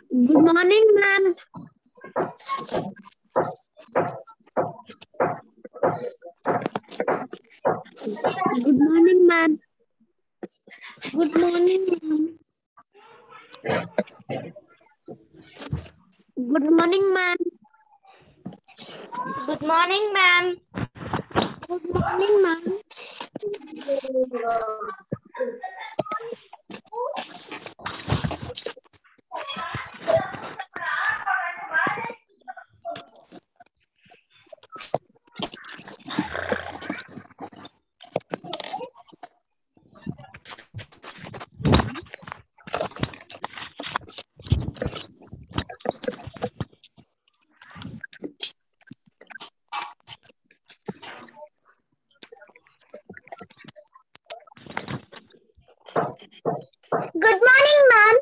Good morning, ma'am. Good morning, ma'am. Good morning, ma'am. Good morning, ma'am. Good morning, ma'am. Good morning, ma'am. Good morning, ma'am. Good morning, ma'am.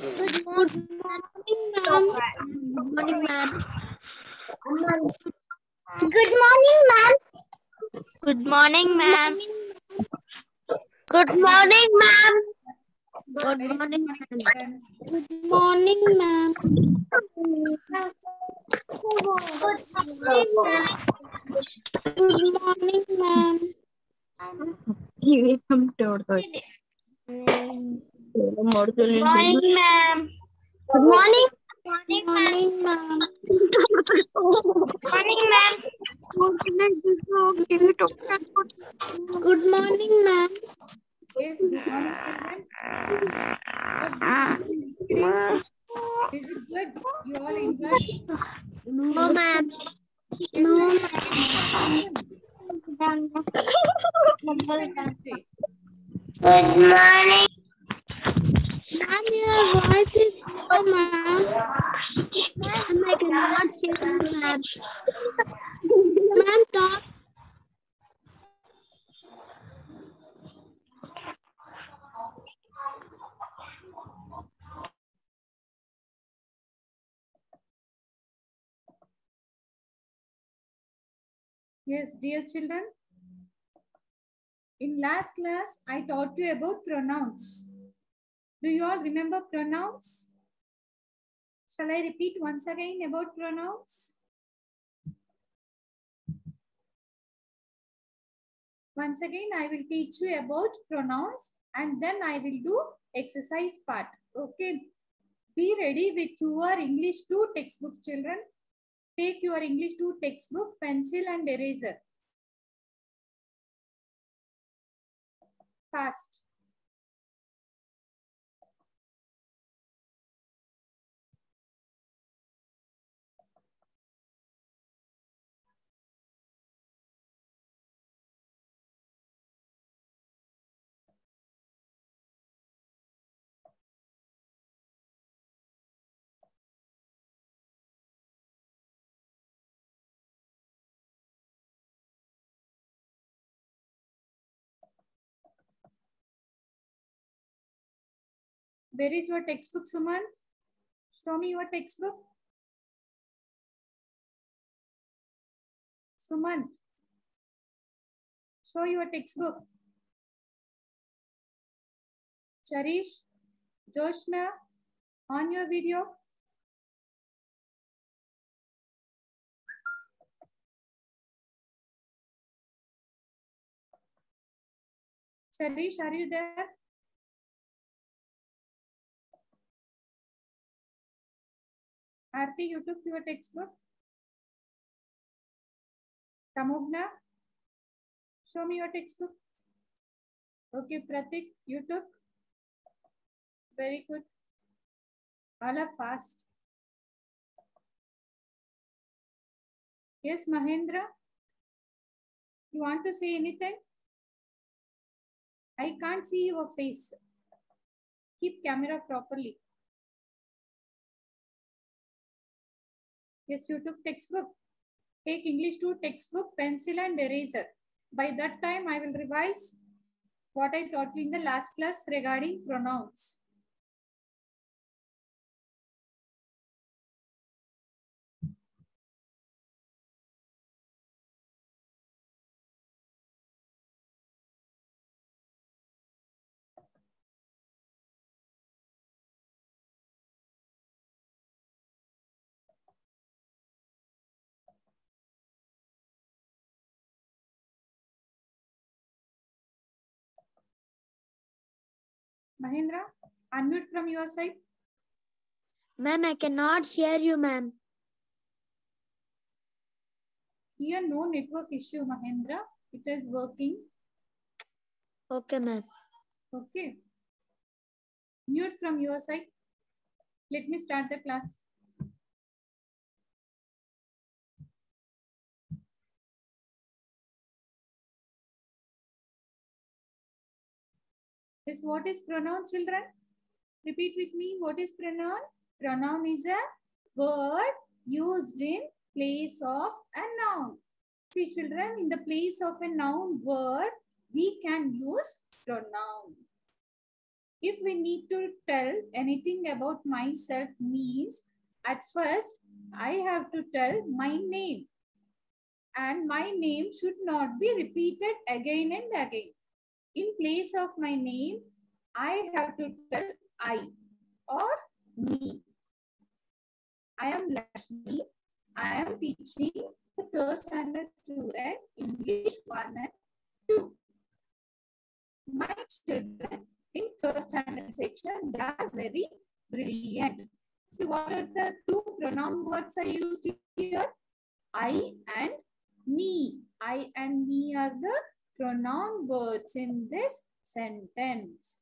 Good morning, ma'am. Good morning, ma'am. Good morning, ma'am. Good morning, ma'am. Good morning, ma'am. Good morning, ma'am. Good morning, ma'am. Good morning, ma'am. Good morning. Good morning, ma'am. Morning, ma'am. Good morning, ma'am. Yes, good morning, children. Is it good? You all enjoyed? No, ma'am. Yes, No, I ma'am. Independence Day. Good morning. Ma'am, your voice is low, ma'am. Ma'am, I cannot hear you, ma'am. Ma'am, talk. Yes, dear children. In last class, I taught you about pronouns. Do you all remember pronouns? Shall I repeat once again about pronouns? Once again, I will teach you about pronouns and then I will do exercise part. Okay. Be ready with your English 2 textbooks, children. Take your English 2 textbook, pencil and eraser. Fast. Where is your textbook, Sumant? Show me your textbook. Sumant, show your textbook. Charish, Joshna, on your video. Charish, are you there? Aarti, you took your textbook. Tamugna, show me your textbook. Okay, Pratik, you took. Very good. All are fast. Yes, Mahendra, you want to say anything? I can't see your face. Keep camera properly. Yes, you took textbook. Take English 2 textbook, pencil and eraser. By that time, I will revise what I taught you in the last class regarding pronouns. Mahendra, unmute from your side. Ma'am, I cannot hear you, ma'am. Here, no network issue, Mahendra. It is working. Okay, ma'am. Okay. Mute from your side. Let me start the class. Yes, what is pronoun, children? Repeat with me. What is pronoun? Pronoun is a word used in place of a noun. See, children, in the place of a noun word, we can use pronoun. If we need to tell anything about myself means, at first, I have to tell my name. And my name should not be repeated again and again. In place of my name, I have to tell I or me. I am Lakshmi. I am teaching the third standard student English 1 and 2. My children in third standard section, they are very brilliant. See, what are the two pronoun words I used here? I and me. I and me are the pronoun words in this sentence.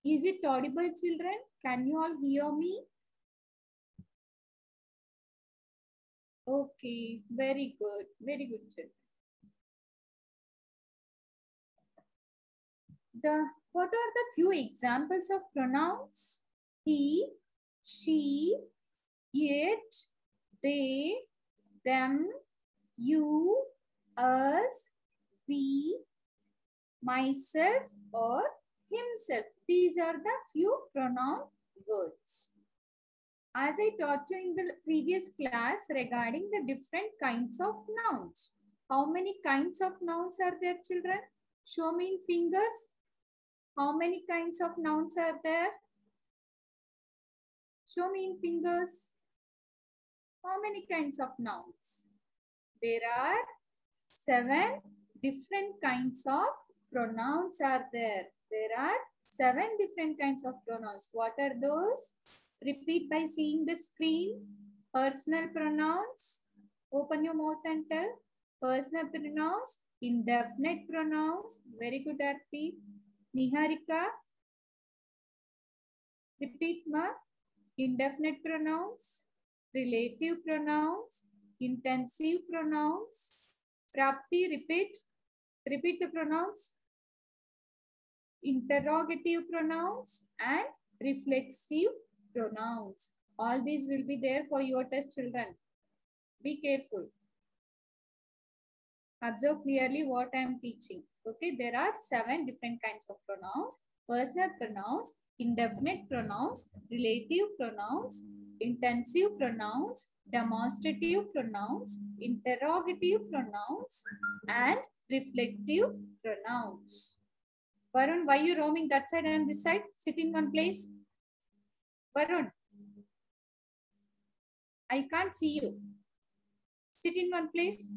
Is it audible, children? Can you all hear me? Okay, very good. Very good, children. What are the few examples of pronouns? He, she, it, they, them, you, us, we, myself, or himself. These are the few pronoun words. As I taught you in the previous class regarding the different kinds of nouns. How many kinds of nouns are there, children? Show me in fingers. How many kinds of nouns are there? Show me in fingers. How many kinds of nouns? There are 7 different kinds of pronouns are there. There are 7 different kinds of pronouns. What are those? Repeat by seeing the screen. Personal pronouns. Open your mouth and tell. Personal pronouns. Indefinite pronouns. Very good, Arti. Niharika. Repeat, ma. Indefinite pronouns. Relative pronouns. Intensive pronouns. Prapti, repeat. Repeat the pronouns. Interrogative pronouns and reflexive pronouns. All these will be there for your test, children. Be careful. Observe clearly what I am teaching. Okay, there are 7 different kinds of pronouns. Personal pronouns, indefinite pronouns, relative pronouns, intensive pronouns, demonstrative pronouns, interrogative pronouns, and reflective pronouns. Varun, why are you roaming that side and this side? Sit in one place. Varun, I can't see you. Sit in one place.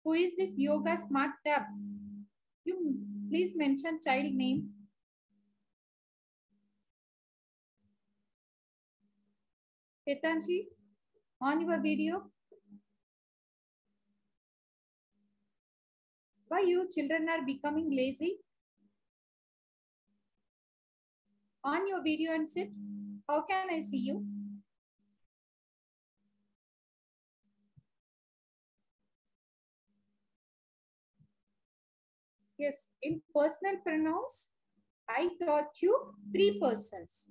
Who is this Yoga Smart Tab? You please mention child name. Ketanji, on your video. Why you children are becoming lazy? On your video and sit. How can I see you? Yes, in personal pronouns, I taught you 3 persons.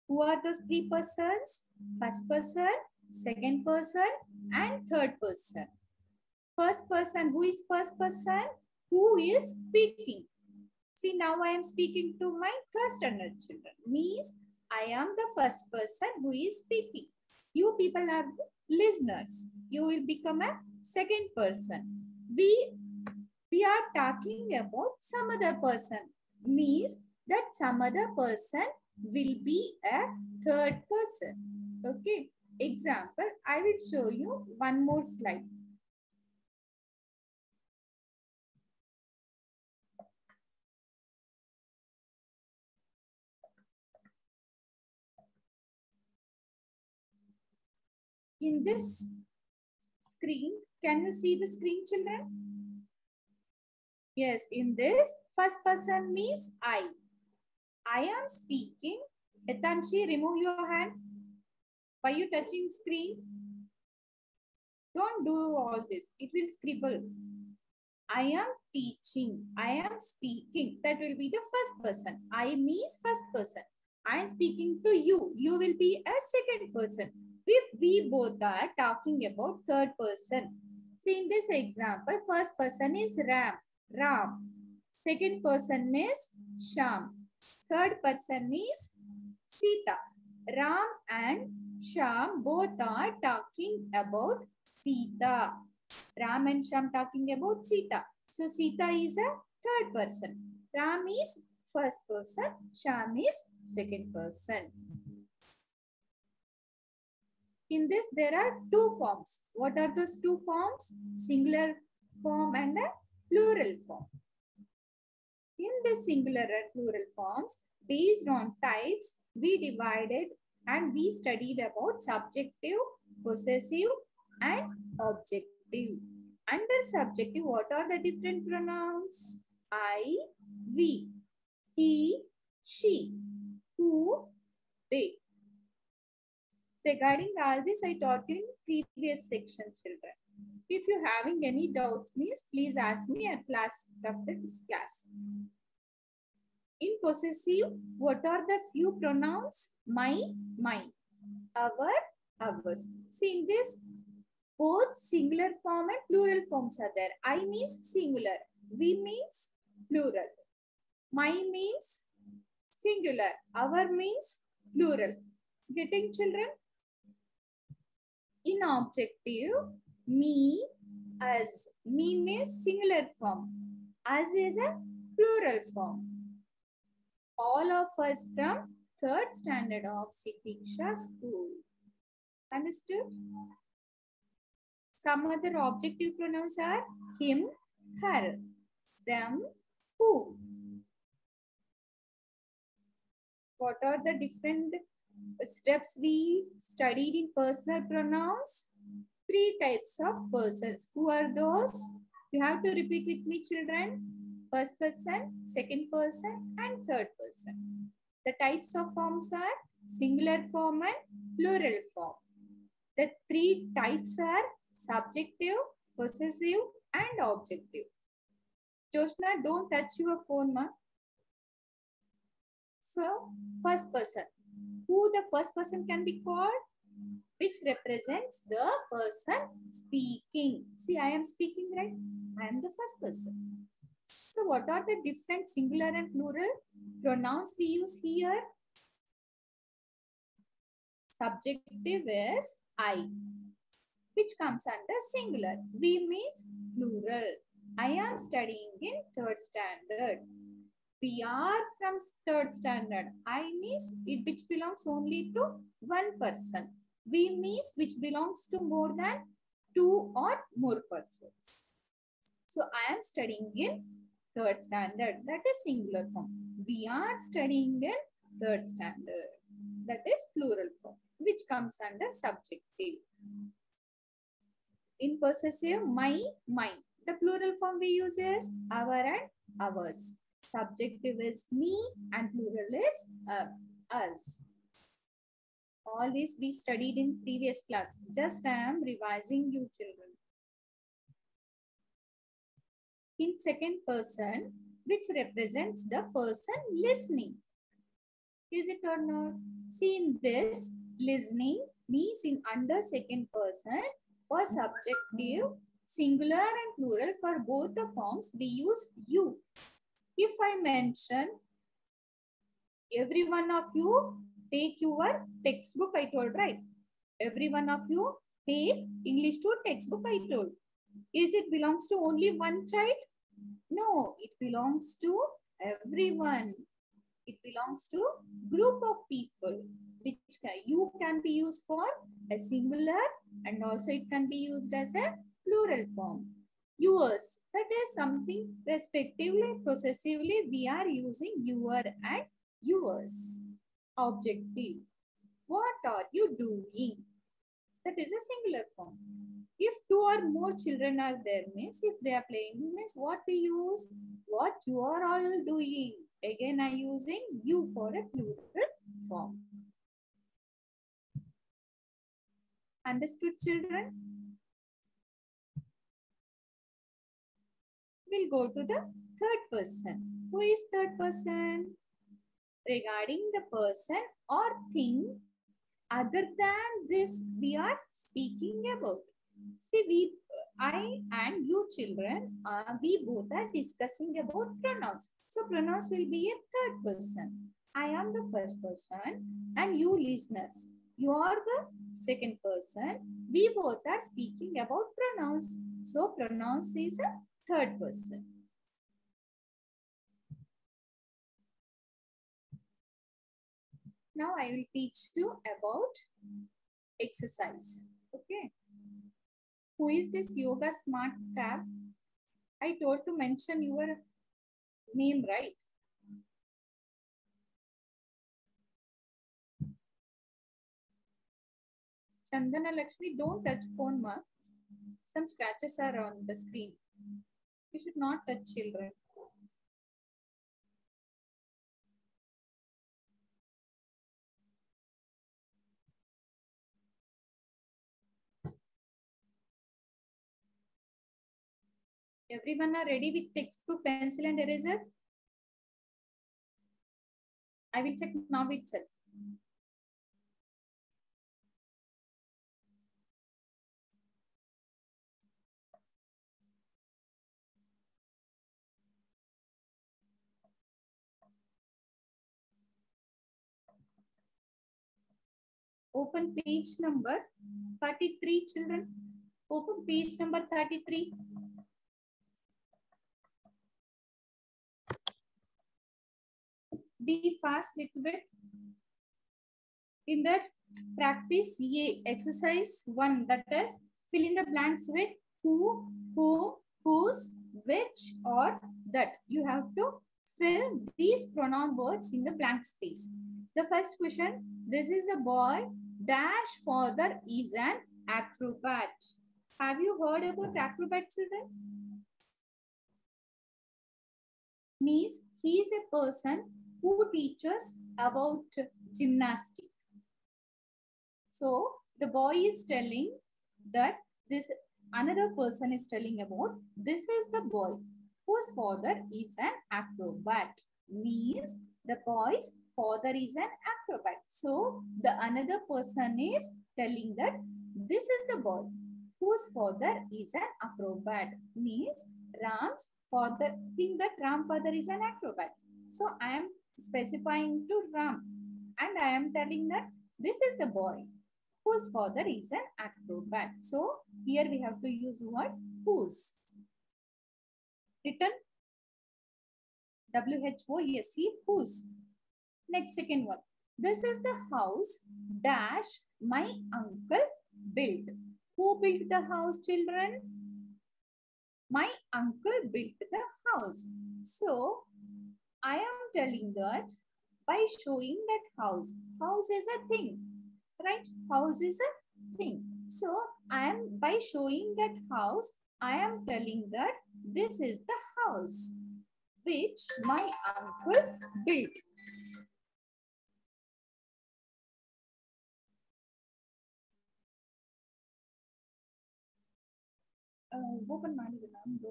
Who are those 3 persons? First person, second person, and third person. First person, who is first person? Who is speaking? See, now I am speaking to my third standard children. Means I am the first person who is speaking. You people are the listeners. You will become a second person. We are talking about some other person. Means that some other person will be a third person. Okay. Example, I will show you one more slide. In this screen, can you see the screen, children? Yes, in this first person means I. I am speaking. Etanshi, remove your hand. Why you touching screen? Don't do all this. It will scribble. I am teaching. I am speaking. That will be the first person. I means first person. I am speaking to you. You will be a second person. If we both are talking about third person. See in this example, first person is Ram. Second person is Sham. Third person is Sita. Ram and Sham both are talking about Sita. Ram and Sham talking about Sita. So Sita is a third person. Ram is first person. Sham is second person. In this, there are two forms. What are those two forms? Singular form and a plural form. In the singular and plural forms, based on types, we divided and we studied about subjective, possessive, and objective. Under subjective, what are the different pronouns? I, we, he, she, who, they. Regarding all this, I taught you in previous section, children. If you having any doubts, please ask me at last of this class. In possessive, what are the few pronouns? My, mine, our, ours. See in this, both singular form and plural forms are there. I means singular. We means plural. My means singular. Our means plural. Getting, children? In objective, me, us. Me means singular form. Us is a plural form. All of us from 3rd standard of Siksha school. Understood? Some other objective pronouns are him, her, them, who. What are the different steps we studied in personal pronouns? 3 types of persons. Who are those? You have to repeat with me, children. First person, second person, and third person. The types of forms are singular form and plural form. The 3 types are subjective, possessive, and objective. Jyoshna, don't touch your phone, ma. So, first person. Who the first person can be called? Which represents the person speaking. See, I am speaking, right? I am the first person. So, what are the different singular and plural pronouns we use here? Subjective is I, which comes under singular. We means plural. I am studying in 3rd standard. We are from 3rd standard. I means it which belongs only to one person. We means which belongs to more than 2 or more persons. So I am studying in 3rd standard. That is singular form. We are studying in 3rd standard. That is plural form, which comes under subjective. In possessive, my, mine. The plural form we use is our and ours. Subjective is me and plural is us. All this we studied in previous class. Just I am revising you, children. In second person, which represents the person listening. Is it or not? See in this, listening means in under second person. For subjective, singular and plural for both the forms, we use you. If I mention, every one of you take your textbook, I told, right? Every one of you take English to textbook, I told. Is it belongs to only one child? No, it belongs to everyone. It belongs to group of people, which you can be used for a singular and also it can be used as a plural form. Yours, that is something respectively, possessively, we are using your and yours. Objective. What are you doing? That is a singular form. If two or more children are there, means if they are playing, means what we use? What you are all doing. Again, I using you for a plural form. Understood, children? We'll go to the third person. Who is third person? Regarding the person or thing other than this we are speaking about. See, I and you children, we both are discussing about pronouns. So pronouns will be a third person. I am the first person and you listeners, you are the second person. We both are speaking about pronouns. So pronouns is a third person. Now I will teach you about exercise. Okay. Who is this Yoga Smart tab? I told to mention your name, right? Chandana Lakshmi, don't touch phone, ma. Some scratches are on the screen. You should not touch children. Everyone are ready with textbook, pencil and eraser? I will check now itself. Open page number 33, children. Open page number 33. Be fast little bit. In that, practice exercise 1, that is fill in the blanks with who, whose, which or that. You have to fill these pronoun words in the blank space. The first question, this is a boy dash father is an acrobat. Have you heard about acrobat, children? Means he is a person who teaches about gymnastics. So the boy is telling that this another person is telling about this is the boy whose father is an acrobat. Means the boy's father is an acrobat. So the another person is telling that this is the boy whose father is an acrobat. Means Ram's father, think that Ram father is an acrobat. So I am specifying to Ram and I am telling that this is the boy whose father is an acrobat. So here we have to use word whose. Written W-H-O-S-E, whose. Next, second one. This is the house dash my uncle built. Who built the house, children? My uncle built the house. So I am telling that by showing that house. House is a thing, right? House is a thing. So I am by showing that house, I am telling that this is the house which my uncle built. Open ಮಾಡಿದೆ ನಮ್ದು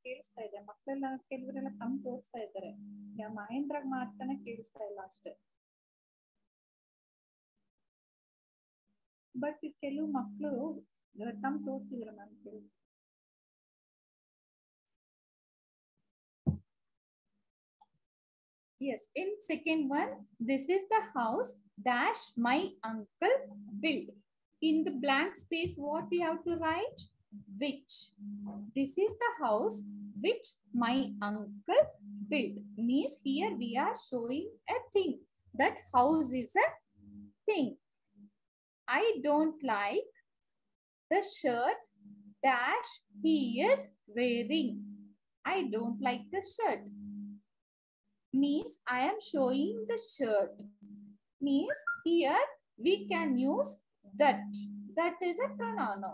ಕೇಳಿಸ್ತಾ ಇದೆ ಮಕ್ಕಳೆಲ್ಲ ಕೆಲವರೆಲ್ಲ ತಮ್ಮ ತೋರಿಸ್ತಾ ಇದ್ದಾರೆ ಮಹೇಂದ್ರಾಗ ಮಾತ್ರನೇ ಕೇಳಿಸ್ತಾ ಇಲ್ಲ ಅಷ್ಟೇ ಬಟ್ ಕೆಲವು ಮಕ್ಕಳು ತಮ್ಮ ತೋರಿಸಿದ್ರು ನಾನು ಕೇಳಿ Yes, in second one, this is the house dash my uncle built. In the blank space, what we have to write? Which. This is the house which my uncle built. Means here we are showing a thing. That house is a thing. I don't like the shirt dash he is wearing. I don't like the shirt. Means I am showing the shirt. Means here we can use that. That is a pronoun.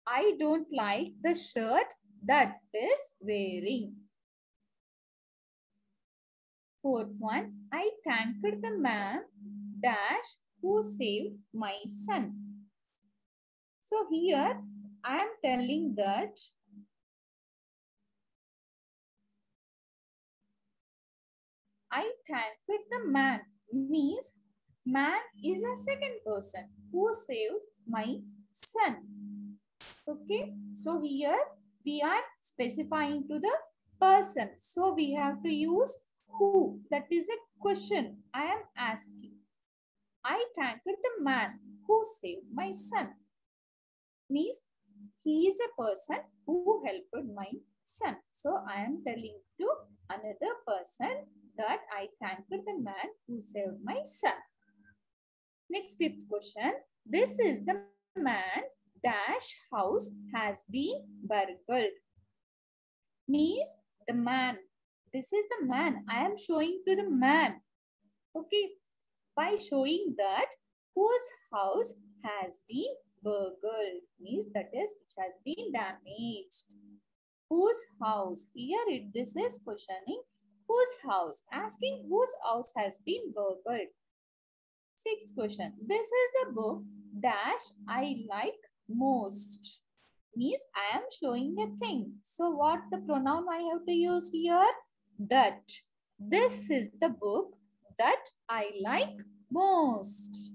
I don't like the shirt that is wearing. Fourth one, I thanked the man dash who saved my son. So here I am telling that I thanked the man means man is a second person who saved my son. Okay, so here we are specifying to the person. So we have to use who. That is a question I am asking. I thanked the man who saved my son. Means he is a person who helped my son. So I am telling to another person that I thanked the man who saved my son. Next, fifth question. This is the man dash house has been burgled. Means the man. This is the man. I am showing to the man. Okay. By showing that whose house has been burgled. Means that is which has been damaged. Whose house? Here this is questioning whose house. Asking whose house has been burgled. Sixth question. This is the book dash I like most. Means I am showing a thing. So what the pronoun I have to use here? That. This is the book that I like most.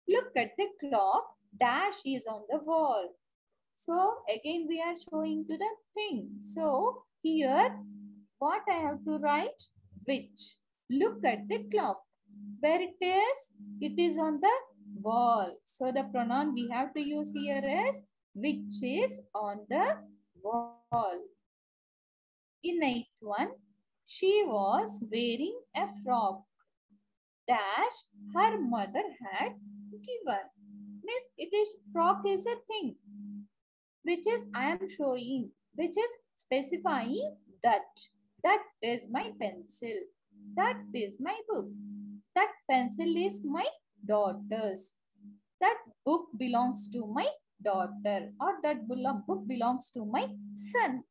Look at the clock. Dash is on the wall. So again we are showing to the thing. So here what I have to write? Which. Look at the clock. Where it is? It is on the wall. So the pronoun we have to use here is which is on the wall. In eighth one, she was wearing a frock dash her mother had given. Means it is frock is a thing which is I am showing, which is specifying that. That is my pencil. That is my book. That pencil is my daughter's. That book belongs to my daughter, or that book belongs to my son.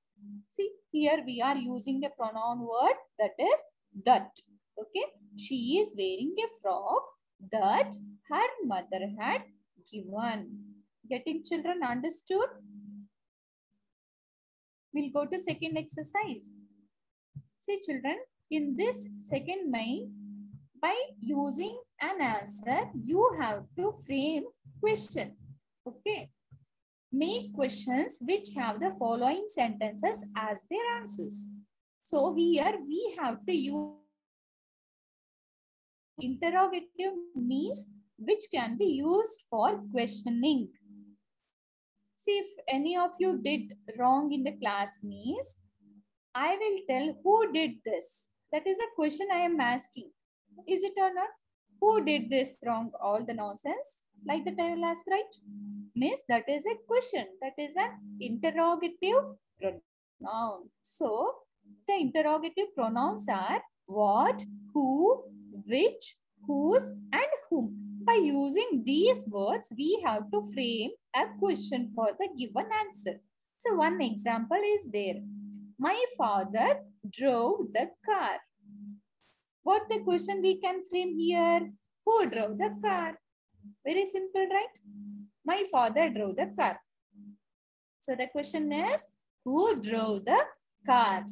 See, here we are using a pronoun word that is that. Okay. She is wearing a frock that her mother had given. Getting children understood? We'll go to second exercise. See children, in this second main, by using an answer, you have to frame question. Okay. Make questions which have the following sentences as their answers. So here we have to use interrogative means which can be used for questioning. See, if any of you did wrong in the class means, I will tell who did this. That is a question I am asking. Is it or not? Who did this wrong? All the nonsense. Like that I will ask, right? Means that is a question. That is an interrogative pronoun. So the interrogative pronouns are what, who, which, whose, and whom. By using these words, we have to frame a question for the given answer. So one example is there. My father drove the car. What the question we can frame here? Who drove the car? Very simple, right? My father drove the car. So the question is, who drove the car?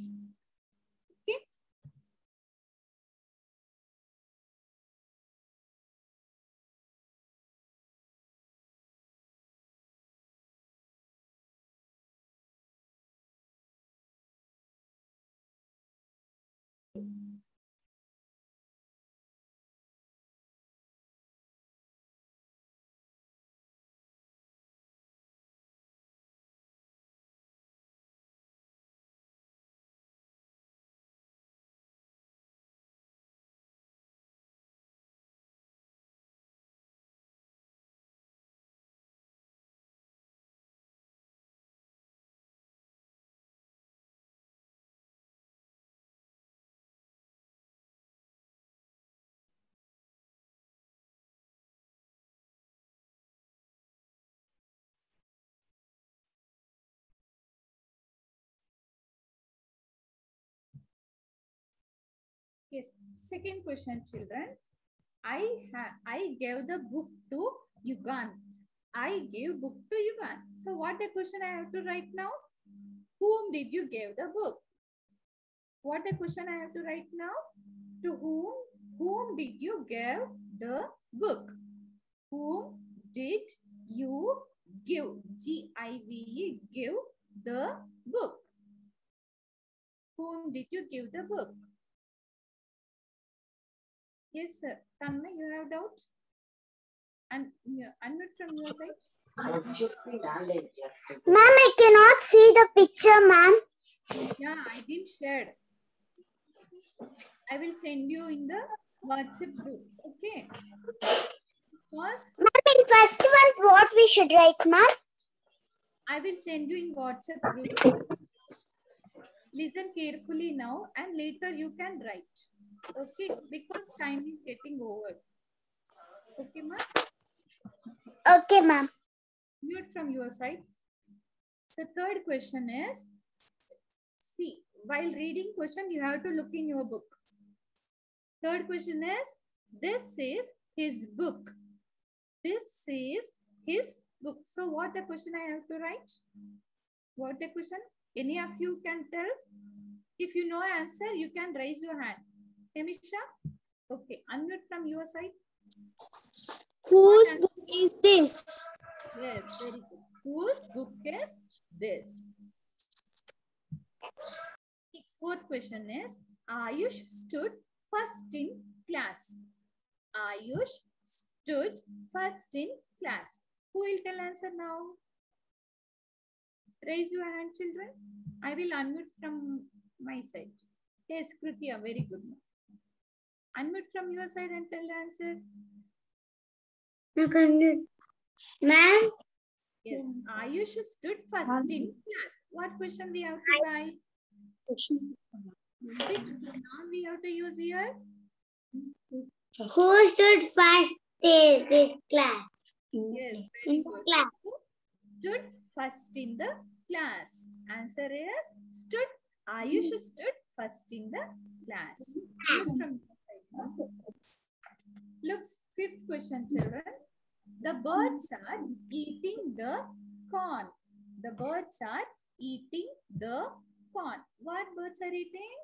Yes. Second question, children. I gave the book to Yugant. I gave book to Yugant. So what the question I have to write now? Whom did you give the book? What the question I have to write now? To whom did you give the book? Whom did you give? G-I-V-E, give the book. Whom did you give the book? Yes, sir. Tanmay, you have doubt? And unmute from your side. Ma'am, I cannot see the picture, ma'am. Yeah, I didn't share. I will send you in the WhatsApp group. Okay. First, Ma'am, in first one, what we should write, ma'am? I will send you in WhatsApp group. Listen carefully now and later you can write. Okay, because time is getting over. Okay, ma'am? Okay, ma'am. Mute from your side. So third question is, see, while reading question, you have to look in your book. Third question is, this is his book. This is his book. So what the question I have to write? What the question? Any of you can tell? If you know answer, you can raise your hand. Emisha? Okay, unmute from your side. Whose book is this? Yes, very good. Whose book is this? Next, fourth question is, Ayush stood first in class. Ayush stood first in class. Who will tell answer now? Raise your hand, children. I will unmute from my side. Yes, Kritiya, very good. Unmute from your side and tell the answer. Ma'am? Yes, Ayush stood first in class. What question we have to write? Which pronoun we have to use here? Who stood first in the class? Yes, very good. Class. Who stood first in the class? Answer is stood. Ayush stood first in the class. Look from the side. Look, fifth question, children. The birds are eating the corn. The birds are eating the corn. What birds are eating?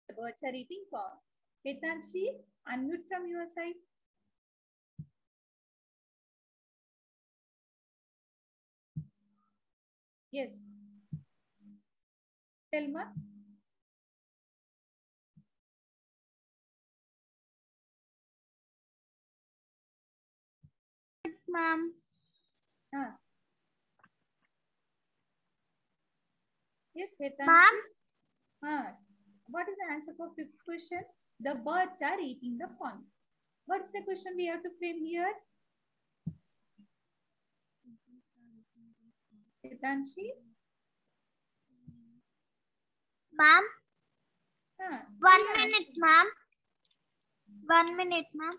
The birds are eating corn. Hetanshi, unmute from your side. Yes. Telma. Ma'am. Yes, Hetanshi. What is the answer for fifth question? The birds are eating the corn. What is the question we have to frame here? Hetanshi? Ma'am? 1 Yeah. minute, ma'am. 1 minute, ma'am.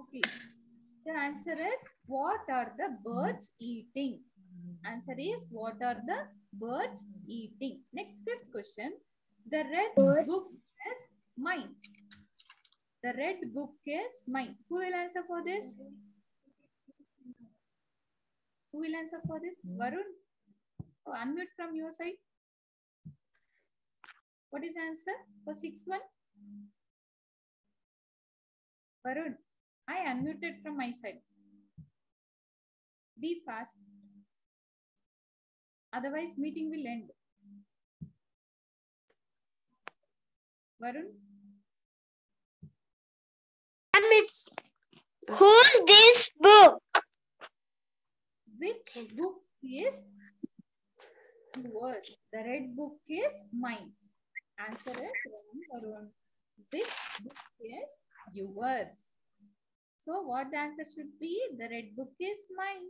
Okay. The answer is, what are the birds eating? Answer is, what are the birds eating? Next, fifth question. The red book is mine. The red book is mine. Who will answer for this? Who will answer for this? Varun? Oh, unmute from your side. What is the answer for sixth one? Varun, I unmuted from my side. Be fast. Otherwise, meeting will end. Varun? It's who's this book? Which book is yours? The red book is mine. Answer is Varun. Which book is yours? So what the answer should be? The red book is mine.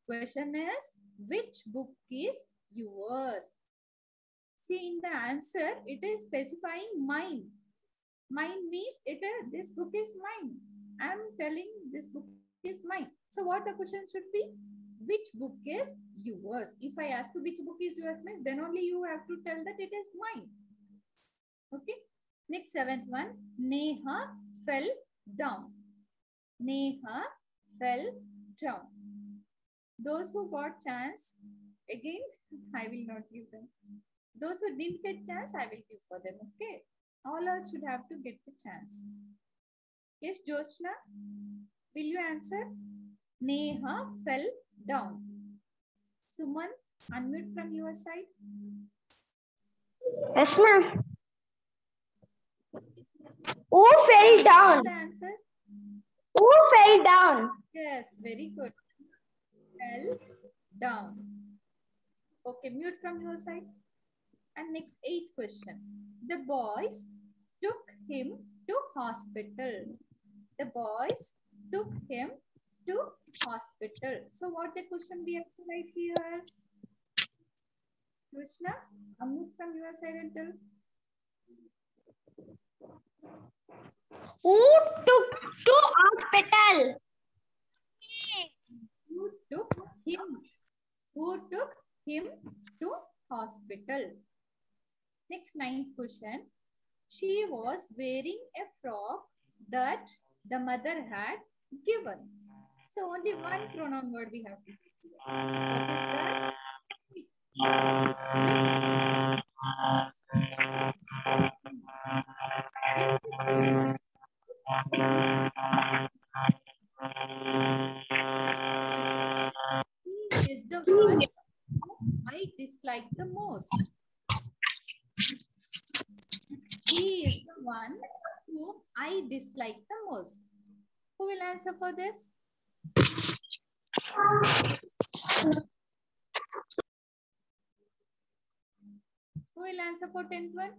Question is, which book is yours? See, in the answer, it is specifying mine. Mine means this book is mine. I am telling this book is mine. So what the question should be? which book is yours. If I ask you which book is yours, means then only you have to tell that it is mine. Okay. Next, seventh one. Neha fell down. Neha fell down. Those who got chance, again, I will not give them. Those who didn't get chance, I will give for them. Okay. All us should have to get the chance. Yes, Joshna, will you answer? Neha fell down. Suman, unmute from your side. Yes, ma'am. Who fell down? The answer? Who fell down? Yes, very good. Fell down. Okay, mute from your side. And next, 8th question. The boys took him to hospital. The boys took him to hospital. So what the question we have to write here? Krishna, move from your side and tell. Who took to hospital? Who took him? Who took him to hospital? Next, 9th question. She was wearing a frock that the mother had given. So only one pronoun word we have to use. What is that? He is the one I dislike the most. He is the one whom I dislike the most. Who will answer for this? Who will answer for 10th one?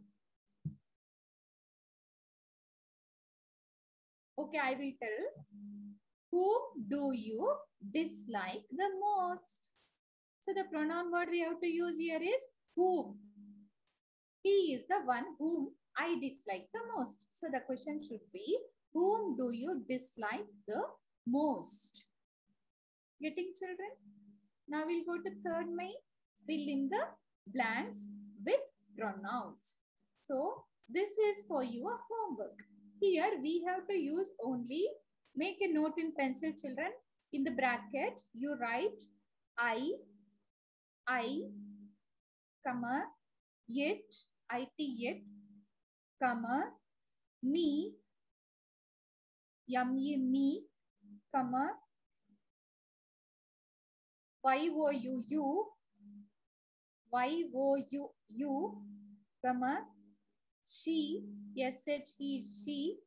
Okay, I will tell. Whom do you dislike the most? So the pronoun word we have to use here is whom. He is the one whom I dislike the most. So the question should be, whom do you dislike the most? Getting, children? Now we'll go to 3rd main. Fill in the blanks with pronouns. So this is for your homework. Here we have to use only, make a note in pencil, children. In the bracket, you write I, comma, yet, it, comma, me, me, comma, you, comma, she, she,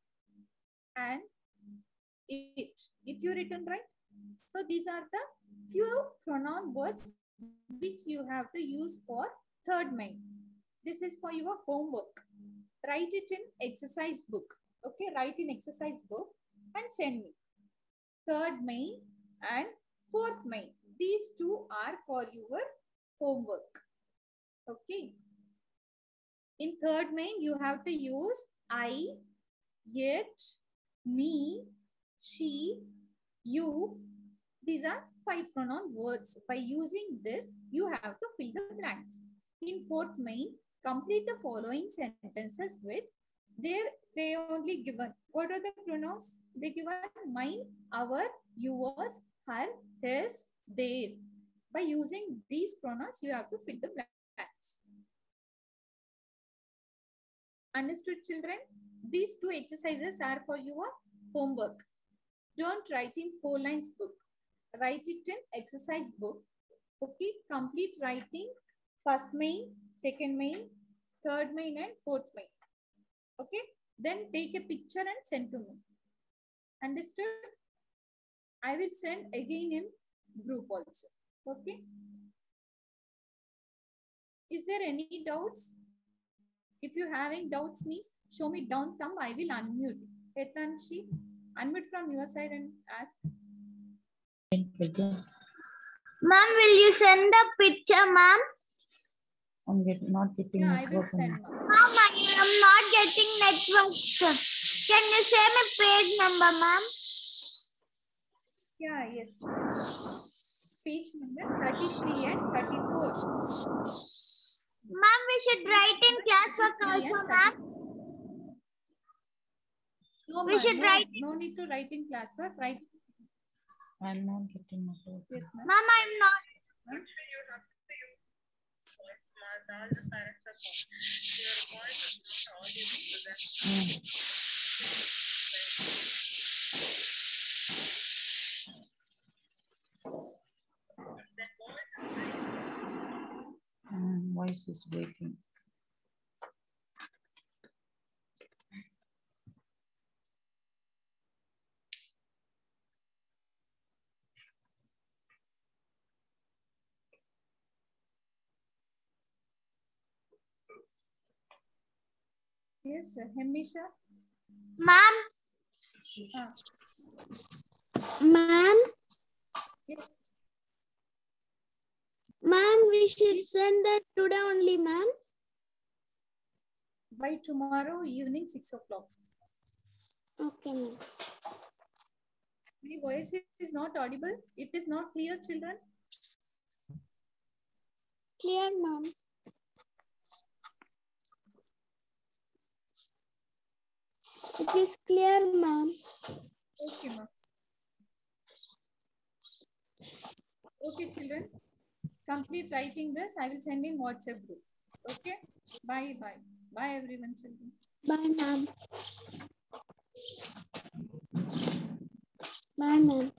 and it. It you written, right? So these are the few pronoun words which you have to use for 3rd main. This is for your homework. Write it in exercise book. Okay, write in exercise book and send me. 3rd main and 4th main. These two are for your homework. Okay. In 3rd main, you have to use I, it, me, she, you. These are 5 pronoun words. By using this, you have to fill the blanks. In 4th main, complete the following sentences with they only given. What are the pronouns? They given mine, our, yours, her, his, their. By using these pronouns, you have to fill the blanks. Understood, children? These 2 exercises are for your homework. Don't write in 4 lines book. Write it in exercise book. Okay, complete writing 1st main, 2nd main, 3rd main and 4th main. Okay, then take a picture and send to me. Understood? I will send again in group also. Okay. Is there any doubts? If you having doubts, means show me down thumb. I will unmute. Hetanshi, unmute from your side and ask. Ma'am, will you send the picture, ma'am? I'm not getting Yeah, I will network. send. Ma'am, I'm not getting network. Can you say my page number, ma'am? Yeah, yes. page number 33 and 34. Ma'am, we should write in classwork also, ma'am. No, We ma'am, should no, write. no need to write in classwork. Write. I'm not getting it. Yes, ma'am. Ma'am, I'm not. Voice is breaking. Yes, sir. Hamisha. Ma'am, Ma'am, Yes. ma'am, we should send that today only, ma'am. By tomorrow evening 6 o'clock. Okay, ma'am. My voice is not audible. It is not clear, children. Clear, ma'am. It is clear, ma'am. Okay, ma'am. Okay, children. Complete writing this. I will send in WhatsApp group. Okay. Bye, bye. Bye, everyone, children. Bye, ma'am. Bye, ma'am.